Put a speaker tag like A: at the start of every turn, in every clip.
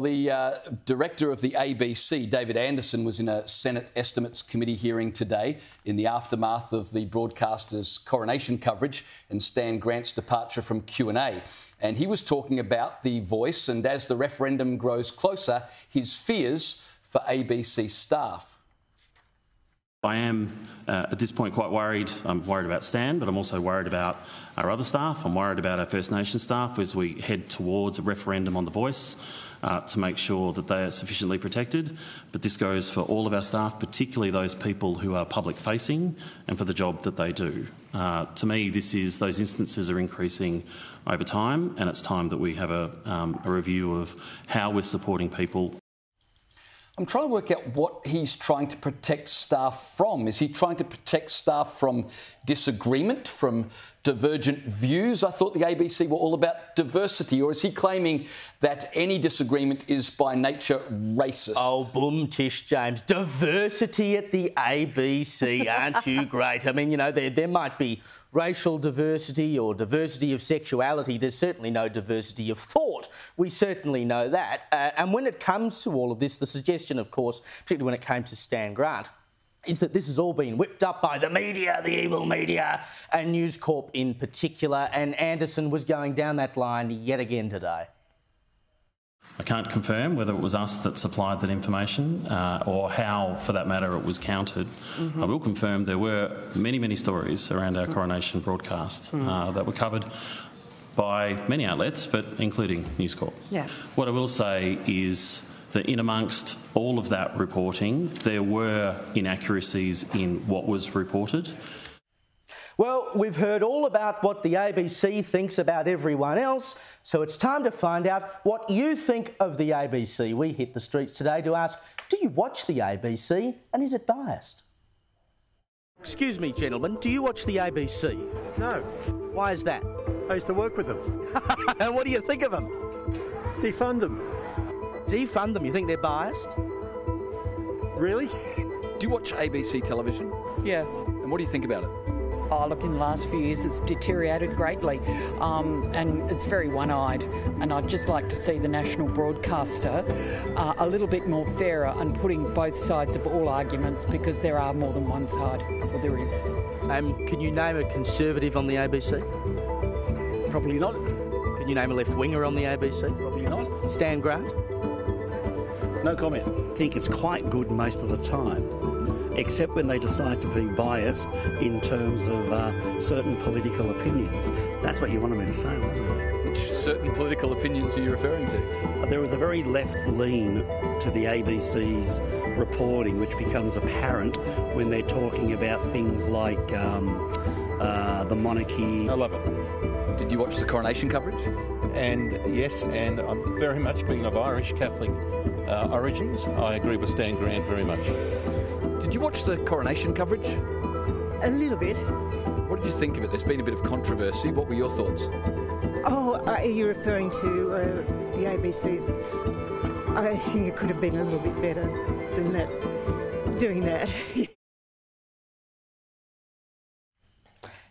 A: the director of the ABC, David Anderson, was in a Senate Estimates Committee hearing today in the aftermath of the broadcaster's coronation coverage and Stan Grant's departure from Q&A. And he was talking about The Voice and, as the referendum grows closer, his fears for ABC staff.
B: I am, at this point, quite worried. I'm worried about Stan, but I'm also worried about our other staff. I'm worried about our First Nations staff as we head towards a referendum on The Voice to make sure that they are sufficiently protected. But this goes for all of our staff, particularly those people who are public-facing and for the job that they do. To me, those instances are increasing over time, and it's time that we have a review of how we're supporting people.
A: I'm trying to work out what he's trying to protect staff from. Is he trying to protect staff from disagreement, from divergent views? I thought the ABC were all about diversity. Or is he claiming that any disagreement is by nature racist?
C: Oh, boom, tish, James. Diversity at the ABC, aren't you great? I mean, you know, there might be racial diversity or diversity of sexuality. There's certainly no diversity of thought. We certainly know that. And when it comes to all of this, the suggestion, of course, particularly when it came to Stan Grant, is that this has all been whipped up by the media, the evil media, and News Corp in particular. And Anderson was going down that line yet again today.
B: I can't confirm whether it was us that supplied that information or how, for that matter, it was counted. I will confirm there were many, many stories around our coronation broadcast that were covered by many outlets, but including News Corp.
D: Yeah.
B: What I will say is that in amongst all of that reporting, there were inaccuracies in what was reported.
C: Well, we've heard all about what the ABC thinks about everyone else, so it's time to find out what you think of the ABC. We hit the streets today to ask, do you watch the ABC and is it biased? Excuse me, gentlemen, do you watch the ABC?
E: No.
C: Why is that?
E: I used to work with them.
C: And what do you think of them?
E: Defund them.
C: Defund them? You think they're biased?
E: Really?
A: Do you watch ABC television?
F: Yeah.
A: And what do you think about it?
F: Oh, look, in the last few years it's deteriorated greatly and it's very one-eyed, and I'd just like to see the national broadcaster a little bit more fairer and putting both sides of all arguments, because there are more than one side, or there is.
C: Can you name a Conservative on the ABC?
A: Probably not.
C: Can you name a left-winger on the ABC?
A: Probably not.
C: Stan Grant?
A: No comment.
G: I think it's quite good most of the time, except when they decide to be biased in terms of certain political opinions. That's what you wanted me to say, wasn't it?
A: Which certain political opinions are you referring to?
G: There was a very left lean to the ABC's reporting, which becomes apparent when they're talking about things like the monarchy.
A: I love it. Did you watch the coronation coverage?
H: And yes, and I'm very much, being of Irish Catholic origins, I agree with Stan Grant very much.
A: Did you watch the coronation coverage?
D: A little bit.
A: What did you think of it? There's been a bit of controversy. What were your thoughts?
D: Oh, are you referring to the ABC's? I think it could have been a little bit better than that, doing that.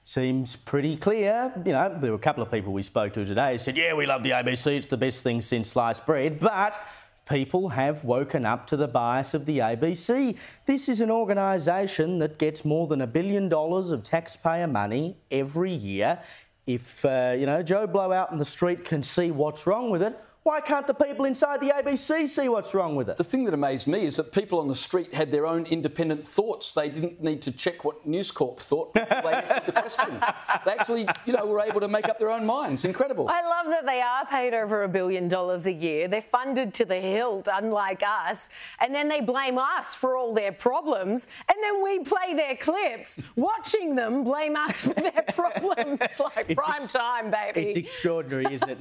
C: Seems pretty clear. You know, there were a couple of people we spoke to today who said, yeah, we love the ABC, it's the best thing since sliced bread, but people have woken up to the bias of the ABC. This is an organisation that gets more than $1 billion of taxpayer money every year. If, you know, Joe Blow out in the street can see what's wrong with it, why can't the people inside the ABC see what's wrong with it?
A: The thing that amazed me is that people on the street had their own independent thoughts. They didn't need to check what News Corp thought before they answered the question. They actually, you know, were able to make up their own minds. Incredible.
I: I love that they are paid over $1 billion a year. They're funded to the hilt, unlike us. And then they blame us for all their problems. And then we play their clips, watching them blame us for their problems. Like prime time, baby.
C: It's extraordinary, isn't it?